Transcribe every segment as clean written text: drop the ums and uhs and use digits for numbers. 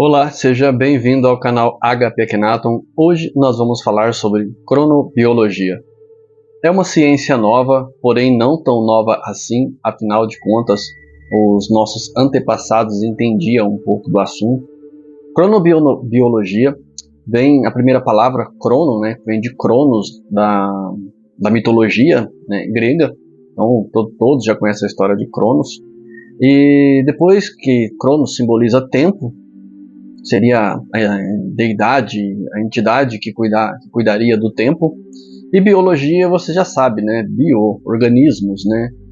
Olá, seja bem-vindo ao canal HP Akhenaton. Hoje nós vamos falar sobre cronobiologia. É uma ciência nova, porém não tão nova assim, afinal de contas, os nossos antepassados entendiam um pouco do assunto. Cronobiologia vem, a primeira palavra, crono, vem de Cronos, da mitologia grega, então todos já conhecem a história de Cronos. E depois que Cronos simboliza tempo, seria a deidade, a entidade que cuidaria do tempo. E biologia você já sabe, bio, organismos,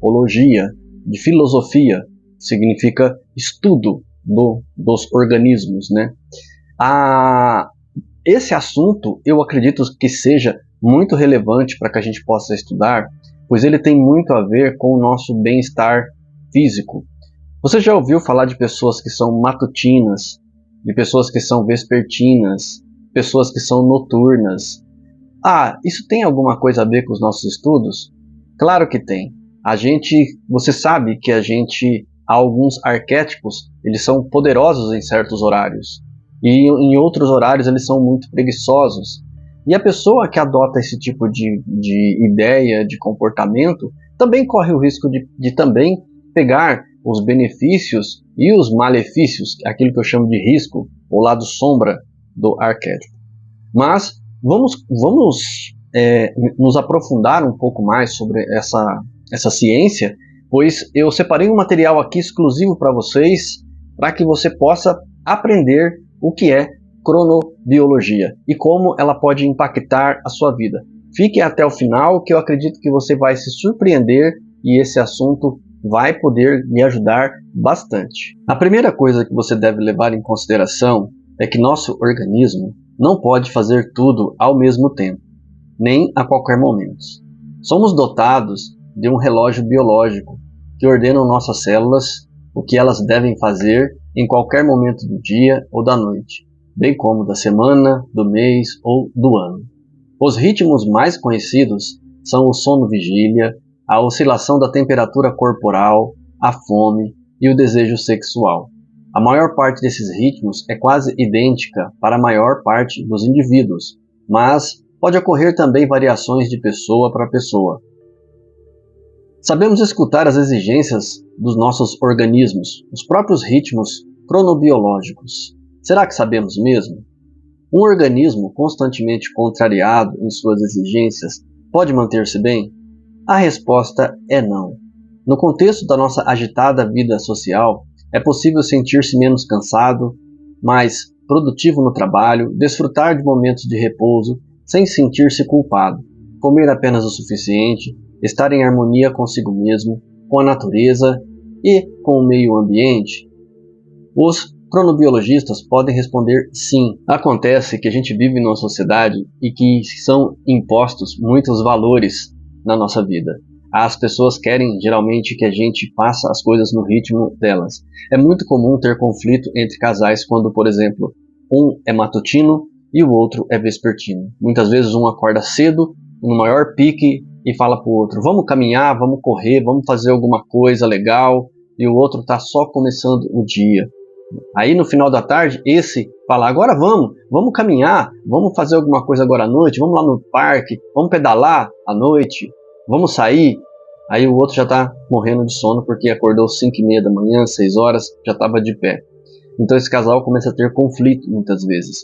ologia, de filosofia, significa estudo dos organismos, Esse assunto eu acredito que seja muito relevante para que a gente possa estudar, pois ele tem muito a ver com o nosso bem-estar físico. Você já ouviu falar de pessoas que são matutinas, de pessoas que são vespertinas, pessoas que são noturnas? Isso tem alguma coisa a ver com os nossos estudos? Claro que tem. Você sabe que alguns arquétipos, eles são poderosos em certos horários, e em outros horários eles são muito preguiçosos. E a pessoa que adota esse tipo de ideia, de comportamento, também corre o risco de também pegar os benefícios e os malefícios, aquilo que eu chamo de risco, o lado sombra do arquétipo. Mas vamos nos aprofundar um pouco mais sobre essa ciência, pois eu separei um material aqui exclusivo para vocês, para que você possa aprender o que é cronobiologia e como ela pode impactar a sua vida. Fique até o final, que eu acredito que você vai se surpreender e esse assunto vai poder me ajudar bastante. A primeira coisa que você deve levar em consideração é que nosso organismo não pode fazer tudo ao mesmo tempo, nem a qualquer momento. Somos dotados de um relógio biológico que ordena nossas células o que elas devem fazer em qualquer momento do dia ou da noite, bem como da semana, do mês ou do ano. Os ritmos mais conhecidos são o sono-vigília, a oscilação da temperatura corporal, a fome e o desejo sexual. A maior parte desses ritmos é quase idêntica para a maior parte dos indivíduos, mas pode ocorrer também variações de pessoa para pessoa. Sabemos escutar as exigências dos nossos organismos, os próprios ritmos cronobiológicos. Será que sabemos mesmo? Um organismo constantemente contrariado em suas exigências pode manter-se bem? A resposta é não. No contexto da nossa agitada vida social, é possível sentir-se menos cansado, mais produtivo no trabalho, desfrutar de momentos de repouso sem sentir-se culpado, comer apenas o suficiente, estar em harmonia consigo mesmo, com a natureza e com o meio ambiente. Os cronobiologistas podem responder sim. Acontece que a gente vive numa sociedade e que são impostos muitos valores na nossa vida. As pessoas querem geralmente que a gente faça as coisas no ritmo delas. É muito comum ter conflito entre casais quando, por exemplo, um é matutino e o outro é vespertino. Muitas vezes um acorda cedo, no maior pique, e fala para o outro: vamos caminhar, vamos correr, vamos fazer alguma coisa legal, e o outro está só começando o dia. Aí no final da tarde, esse fala: agora vamos caminhar, vamos fazer alguma coisa agora à noite, vamos lá no parque, vamos pedalar à noite, vamos sair. Aí o outro já está morrendo de sono porque acordou 5h30 da manhã, 6 horas, já estava de pé. Então esse casal começa a ter conflito muitas vezes.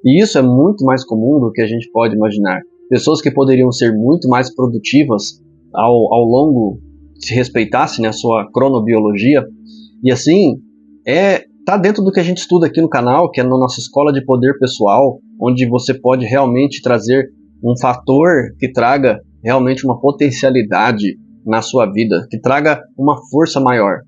E isso é muito mais comum do que a gente pode imaginar. Pessoas que poderiam ser muito mais produtivas ao longo, se respeitassem a sua cronobiologia, e assim está dentro do que a gente estuda aqui no canal, que é na nossa escola de poder pessoal, onde você pode realmente trazer um fator que traga realmente uma potencialidade na sua vida, que traga uma força maior.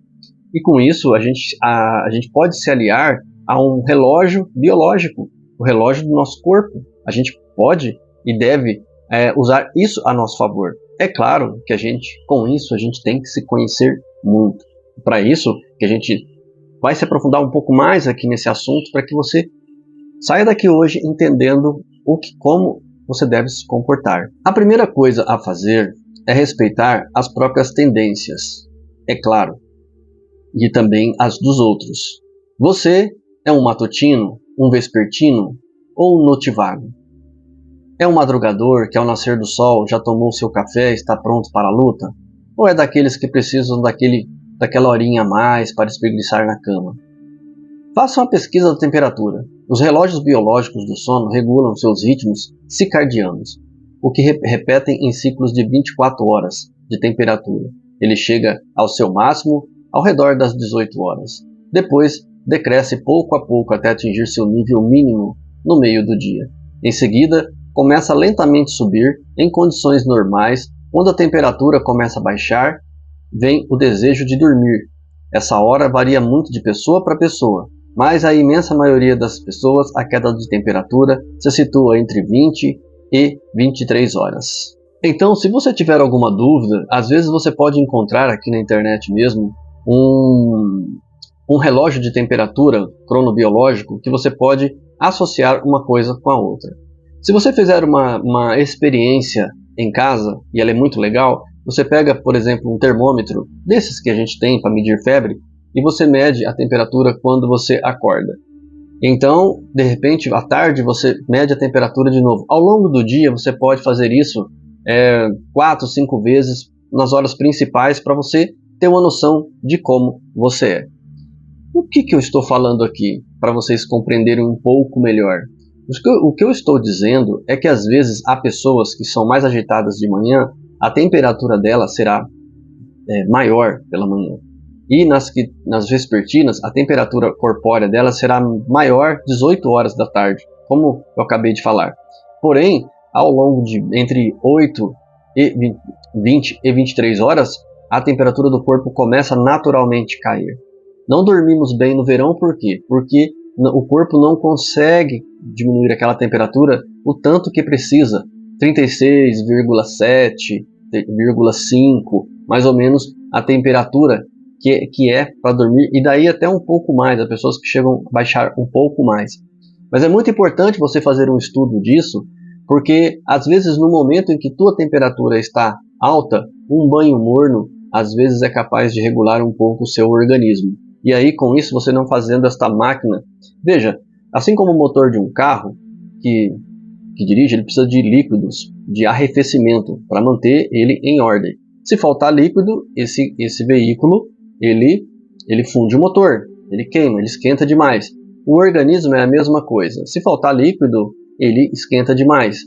E com isso a gente pode se aliar a um relógio biológico, o relógio do nosso corpo. A gente pode e deve usar isso a nosso favor. É claro que com isso a gente tem que se conhecer muito. Para isso que a gente vai se aprofundar um pouco mais aqui nesse assunto, para que você saia daqui hoje entendendo como você deve se comportar. A primeira coisa a fazer é respeitar as próprias tendências, é claro, e também as dos outros. Você É um matutino, um vespertino ou um notivago? É um madrugador que ao nascer do sol já tomou seu café e está pronto para a luta? Ou é daqueles que precisam daquela horinha a mais para espreguiçar na cama? Faça uma pesquisa da temperatura. Os relógios biológicos do sono regulam seus ritmos circadianos, o que repetem em ciclos de 24 horas de temperatura. Ele chega ao seu máximo ao redor das 18 horas. Depois, decresce pouco a pouco até atingir seu nível mínimo no meio do dia. Em seguida, começa a lentamente subir em condições normais. Quando a temperatura começa a baixar, vem o desejo de dormir. Essa hora varia muito de pessoa para pessoa, mas a imensa maioria das pessoas a queda de temperatura se situa entre 20 e 23 horas. Então, se você tiver alguma dúvida, às vezes você pode encontrar aqui na internet mesmo um relógio de temperatura cronobiológico que você pode associar uma coisa com a outra. Se você fizer uma experiência em casa, e ela é muito legal, você pega, por exemplo, um termômetro desses que a gente tem para medir febre, e você mede a temperatura quando você acorda. Então, de repente, à tarde você mede a temperatura de novo. Ao longo do dia você pode fazer isso 4, 5 vezes nas horas principais para você ter uma noção de como você é. O que eu estou falando aqui para vocês compreenderem um pouco melhor? O que eu estou dizendo é que às vezes há pessoas que são mais agitadas de manhã, a temperatura dela será maior pela manhã. E nas vespertinas, a temperatura corpórea dela será maior 18 horas da tarde, como eu acabei de falar. Porém, ao longo de entre 8 e 20 e 23 horas, a temperatura do corpo começa a naturalmente cair. Não dormimos bem no verão, por quê? Porque o corpo não consegue diminuir aquela temperatura o tanto que precisa, 36,7, 36,5, mais ou menos a temperatura que é para dormir, e daí até um pouco mais, há pessoas que chegam a baixar um pouco mais. Mas é muito importante você fazer um estudo disso, porque às vezes no momento em que tua temperatura está alta, um banho morno às vezes é capaz de regular um pouco o seu organismo. E aí com isso você não fazendo esta máquina, veja, assim como o motor de um carro que dirige, ele precisa de líquidos, de arrefecimento para manter ele em ordem. Se faltar líquido, esse veículo ele funde o motor, ele queima, ele esquenta demais. O organismo é a mesma coisa. Se faltar líquido, ele esquenta demais.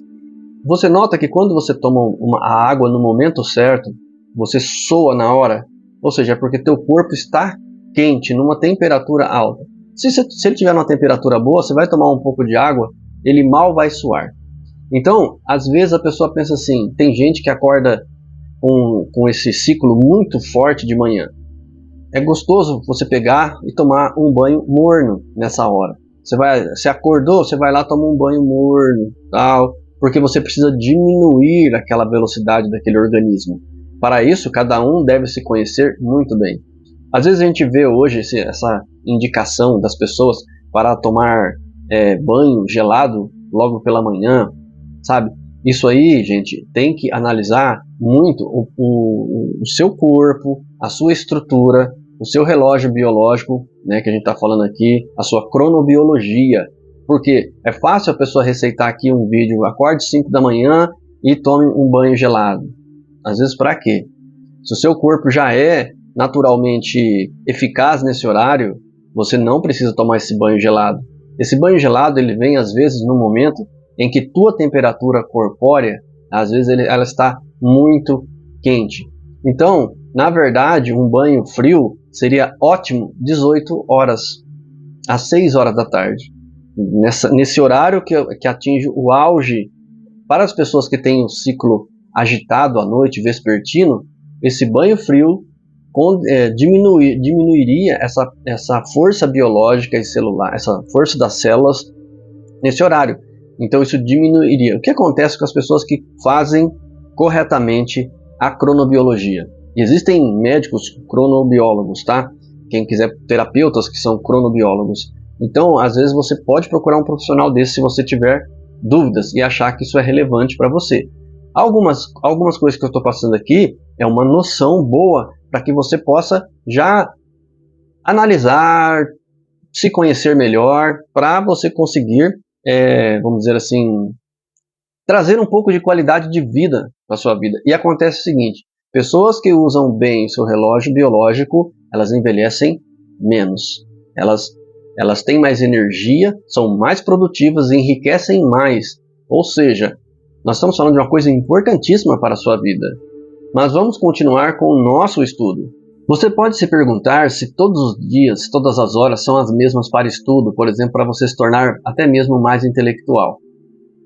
Você nota que quando você toma a água no momento certo, você soa na hora, ou seja, é porque teu corpo está quente, numa temperatura alta. Se ele tiver numa temperatura boa, você vai tomar um pouco de água, ele mal vai suar. Então, às vezes a pessoa pensa assim, tem gente que acorda com esse ciclo muito forte de manhã. É gostoso você pegar e tomar um banho morno nessa hora. Você acordou, você vai lá tomar um banho morno, tal, porque você precisa diminuir aquela velocidade daquele organismo. Para isso, cada um deve se conhecer muito bem. Às vezes a gente vê hoje essa indicação das pessoas para tomar banho gelado logo pela manhã, sabe? Isso aí, gente, tem que analisar muito o seu corpo, a sua estrutura, o seu relógio biológico, né, que a gente está falando aqui, a sua cronobiologia. Porque é fácil a pessoa receitar aqui um vídeo, acorde 5 da manhã e tome um banho gelado. Às vezes para quê? Se o seu corpo já é naturalmente eficaz nesse horário, você não precisa tomar esse banho gelado. Esse banho gelado ele vem às vezes no momento em que tua temperatura corpórea, às vezes ela está muito quente. Então, na verdade, um banho frio seria ótimo 18 horas, às 6 horas da tarde. Nesse horário que atinge o auge, para as pessoas que têm um ciclo agitado à noite, vespertino, esse banho frio diminuiria essa força biológica e celular, essa força das células nesse horário. Então isso diminuiria. O que acontece com as pessoas que fazem corretamente a cronobiologia? Existem médicos cronobiólogos, tá? Quem quiser, terapeutas que são cronobiólogos. Então, às vezes você pode procurar um profissional desse se você tiver dúvidas e achar que isso é relevante para você. Algumas coisas que eu estou passando aqui é uma noção boa para que você possa já analisar, se conhecer melhor, para você conseguir, vamos dizer assim, trazer um pouco de qualidade de vida para sua vida. E acontece o seguinte, pessoas que usam bem o seu relógio biológico, elas envelhecem menos. Elas têm mais energia, são mais produtivas e enriquecem mais. Ou seja, nós estamos falando de uma coisa importantíssima para a sua vida. Mas vamos continuar com o nosso estudo. Você pode se perguntar se todos os dias, todas as horas são as mesmas para estudo, por exemplo, para você se tornar até mesmo mais intelectual.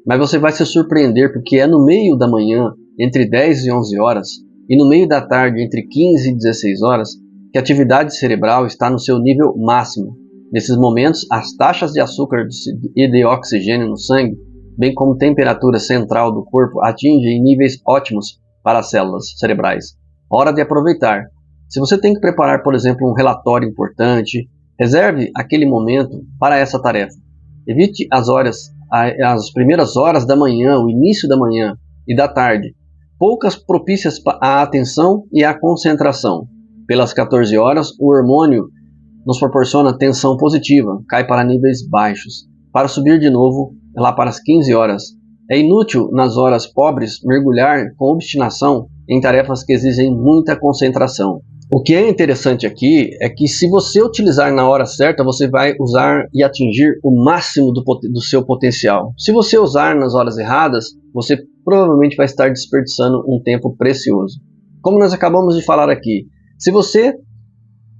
Mas você vai se surpreender porque é no meio da manhã, entre 10 e 11 horas, e no meio da tarde, entre 15 e 16 horas, que a atividade cerebral está no seu nível máximo. Nesses momentos, as taxas de açúcar e de oxigênio no sangue, bem como temperatura central do corpo, atingem níveis ótimos para as células cerebrais. Hora de aproveitar. Se você tem que preparar, por exemplo, um relatório importante, reserve aquele momento para essa tarefa. Evite as primeiras horas da manhã, o início da manhã e da tarde, poucas propícias à atenção e à concentração. Pelas 14 horas, o hormônio nos proporciona tensão positiva, cai para níveis baixos, para subir de novo lá para as 15 horas. É inútil, nas horas pobres, mergulhar com obstinação em tarefas que exigem muita concentração. O que é interessante aqui é que se você utilizar na hora certa, você vai usar e atingir o máximo do seu potencial. Se você usar nas horas erradas, você provavelmente vai estar desperdiçando um tempo precioso. Como nós acabamos de falar aqui, se você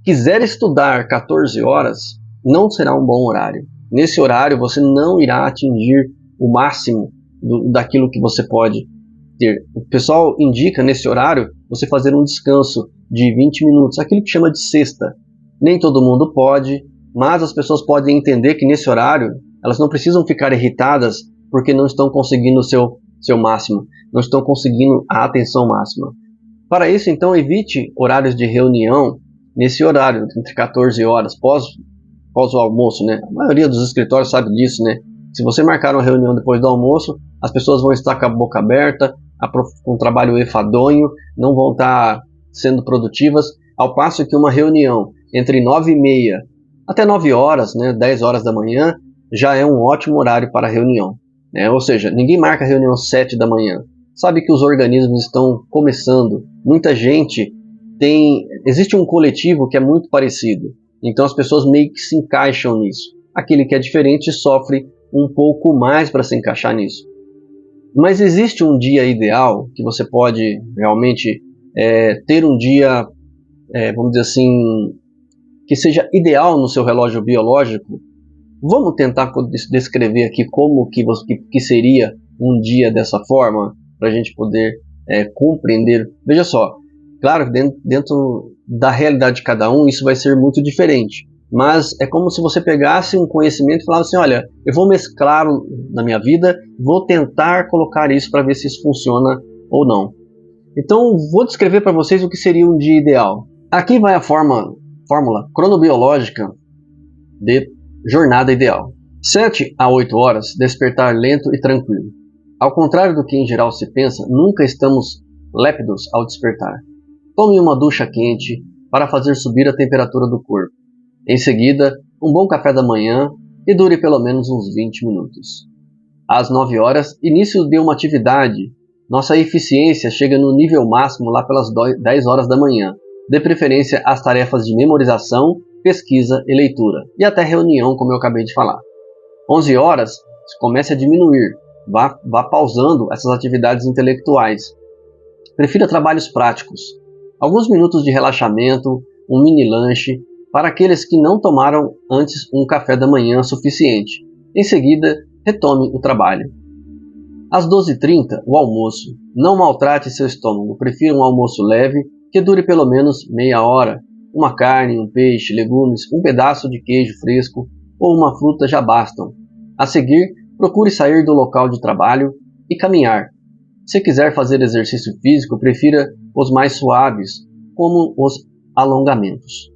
quiser estudar 14 horas, não será um bom horário. Nesse horário você não irá atingir o máximo daquilo que você pode ter. O pessoal indica nesse horário você fazer um descanso de 20 minutos, aquilo que chama de siesta. Nem todo mundo pode, mas as pessoas podem entender que nesse horário elas não precisam ficar irritadas porque não estão conseguindo o seu máximo, não estão conseguindo a atenção máxima. Para isso, então, evite horários de reunião nesse horário, entre 14 horas, pós o almoço, né? A maioria dos escritórios sabe disso, né? Se você marcar uma reunião depois do almoço, as pessoas vão estar com a boca aberta, com um trabalho enfadonho, não vão estar sendo produtivas, ao passo que uma reunião entre 9h30 até 9 horas, né, 10 horas da manhã, já é um ótimo horário para a reunião. Né? Ou seja, ninguém marca a reunião 7 da manhã. Sabe que os organismos estão começando, muita gente existe um coletivo que é muito parecido, então as pessoas meio que se encaixam nisso. Aquele que é diferente sofre um pouco mais para se encaixar nisso. Mas existe um dia ideal que você pode realmente ter um dia, vamos dizer assim, que seja ideal no seu relógio biológico? Vamos tentar descrever aqui como que seria um dia dessa forma, para a gente poder compreender. Veja só, claro que dentro da realidade de cada um isso vai ser muito diferente, mas é como se você pegasse um conhecimento e falasse assim, olha, eu vou mesclar na minha vida, vou tentar colocar isso para ver se isso funciona ou não. Então, vou descrever para vocês o que seria um dia ideal. Aqui vai a fórmula cronobiológica de jornada ideal. 7 a 8 horas, despertar lento e tranquilo. Ao contrário do que em geral se pensa, nunca estamos lépidos ao despertar. Tome uma ducha quente para fazer subir a temperatura do corpo. Em seguida, um bom café da manhã e dure pelo menos uns 20 minutos. Às 9 horas, início de uma atividade. Nossa eficiência chega no nível máximo lá pelas 10 horas da manhã, de preferência as tarefas de memorização, pesquisa e leitura, e até reunião, como eu acabei de falar. 11 horas, comece a diminuir, vá pausando essas atividades intelectuais. Prefira trabalhos práticos. Alguns minutos de relaxamento, um mini lanche, para aqueles que não tomaram antes um café da manhã suficiente. Em seguida, retome o trabalho. Às 12h30, o almoço. Não maltrate seu estômago, prefira um almoço leve que dure pelo menos meia hora. Uma carne, um peixe, legumes, um pedaço de queijo fresco ou uma fruta já bastam. A seguir, procure sair do local de trabalho e caminhar. Se quiser fazer exercício físico, prefira os mais suaves, como os alongamentos.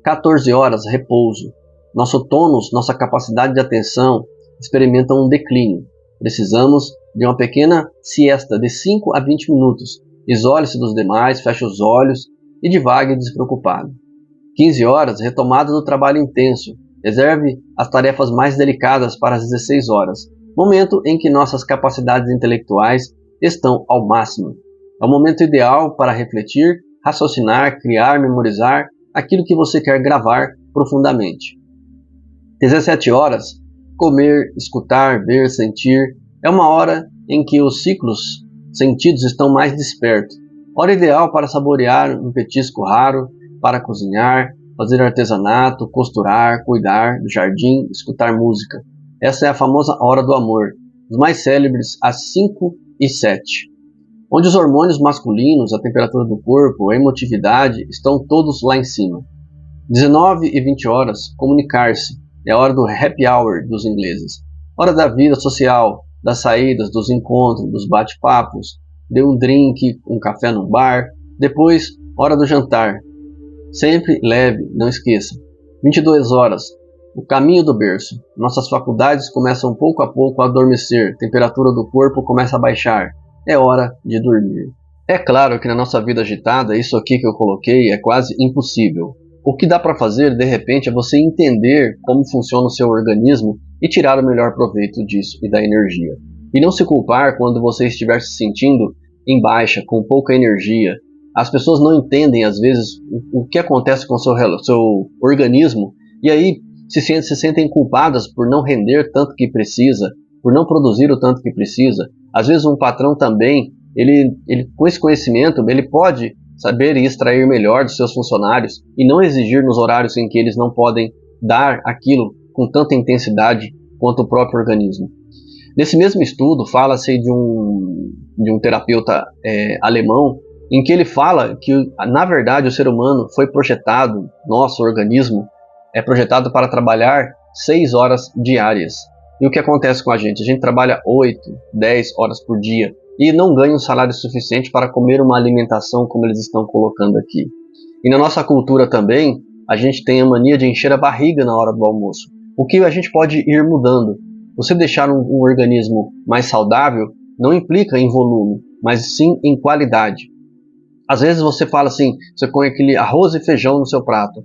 14 horas, repouso. Nosso tônus, nossa capacidade de atenção experimentam um declínio. Precisamos de uma pequena siesta de 5 a 20 minutos. Isole-se dos demais, feche os olhos e divague despreocupado. 15 horas, retomada do trabalho intenso. Reserve as tarefas mais delicadas para as 16 horas, momento em que nossas capacidades intelectuais estão ao máximo. É o momento ideal para refletir, raciocinar, criar, memorizar aquilo que você quer gravar profundamente. 17 horas, comer, escutar, ver, sentir, é uma hora em que os ciclos sentidos estão mais despertos. Hora ideal para saborear um petisco raro, para cozinhar, fazer artesanato, costurar, cuidar do jardim, escutar música. Essa é a famosa hora do amor, os mais célebres às 5 e 7, onde os hormônios masculinos, a temperatura do corpo, a emotividade estão todos lá em cima. 19 e 20 horas, comunicar-se, é a hora do happy hour dos ingleses, hora da vida social, das saídas, dos encontros, dos bate-papos, de um drink, um café no bar, depois, hora do jantar. Sempre leve, não esqueça. 22 horas, o caminho do berço. Nossas faculdades começam pouco a pouco a adormecer, a temperatura do corpo começa a baixar. É hora de dormir. É claro que na nossa vida agitada, isso aqui que eu coloquei é quase impossível. O que dá para fazer, de repente, é você entender como funciona o seu organismo e tirar o melhor proveito disso e da energia. E não se culpar quando você estiver se sentindo em baixa, com pouca energia. As pessoas não entendem, às vezes, o que acontece com o seu organismo e aí se sentem culpadas por não render tanto que precisa, por não produzir o tanto que precisa. Às vezes um patrão também, ele com esse conhecimento, ele pode saber e extrair melhor dos seus funcionários e não exigir nos horários em que eles não podem dar aquilo com tanta intensidade quanto o próprio organismo. Nesse mesmo estudo, fala-se de um terapeuta alemão, em que ele fala que, na verdade, o ser humano foi projetado, nosso organismo é projetado para trabalhar 6 horas diárias. E o que acontece com a gente? A gente trabalha 8, 10 horas por dia e não ganha um salário suficiente para comer uma alimentação como eles estão colocando aqui. E na nossa cultura também, a gente tem a mania de encher a barriga na hora do almoço. O que a gente pode ir mudando? Você deixar um organismo mais saudável não implica em volume, mas sim em qualidade. Às vezes você fala assim, você põe aquele arroz e feijão no seu prato,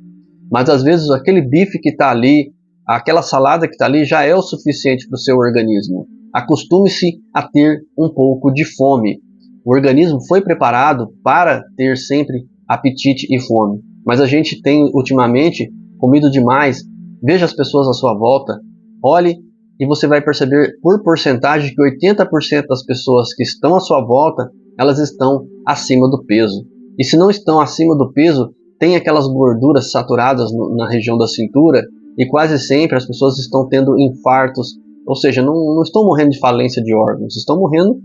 mas às vezes aquele bife que está ali, aquela salada que está ali já é o suficiente para o seu organismo. Acostume-se a ter um pouco de fome. O organismo foi preparado para ter sempre apetite e fome, mas a gente tem ultimamente comido demais. Veja as pessoas à sua volta, olhe e você vai perceber por porcentagem que 80% das pessoas que estão à sua volta, elas estão acima do peso. E se não estão acima do peso, tem aquelas gorduras saturadas na região da cintura e quase sempre as pessoas estão tendo infartos, ou seja, não estão morrendo de falência de órgãos, estão morrendo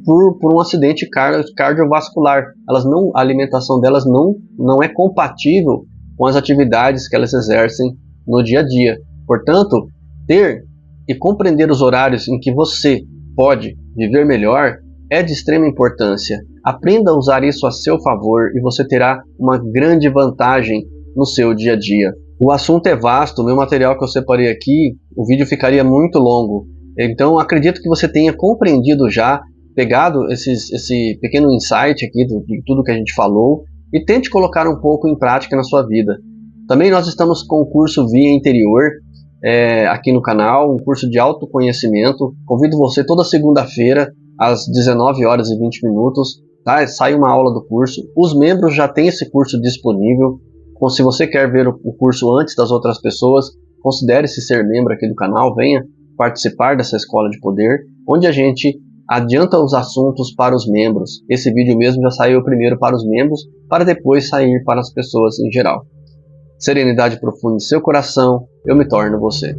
por um acidente cardiovascular. A alimentação delas não é compatível com as atividades que elas exercem no dia a dia. Portanto, ter e compreender os horários em que você pode viver melhor é de extrema importância. Aprenda a usar isso a seu favor e você terá uma grande vantagem no seu dia a dia. O assunto é vasto, o meu material que eu separei aqui, o vídeo ficaria muito longo. Então acredito que você tenha compreendido já, pegado esse pequeno insight aqui de tudo que a gente falou e tente colocar um pouco em prática na sua vida. Também nós estamos com o curso Via Interior aqui no canal, um curso de autoconhecimento. Convido você toda segunda-feira às 19 horas e 20 minutos, tá? Sai uma aula do curso. Os membros já têm esse curso disponível. Então, se você quer ver o curso antes das outras pessoas, considere-se ser membro aqui do canal, venha participar dessa escola de poder, onde a gente adianta os assuntos para os membros. Esse vídeo mesmo já saiu primeiro para os membros, para depois sair para as pessoas em geral. Serenidade profunda em seu coração, eu me torno você.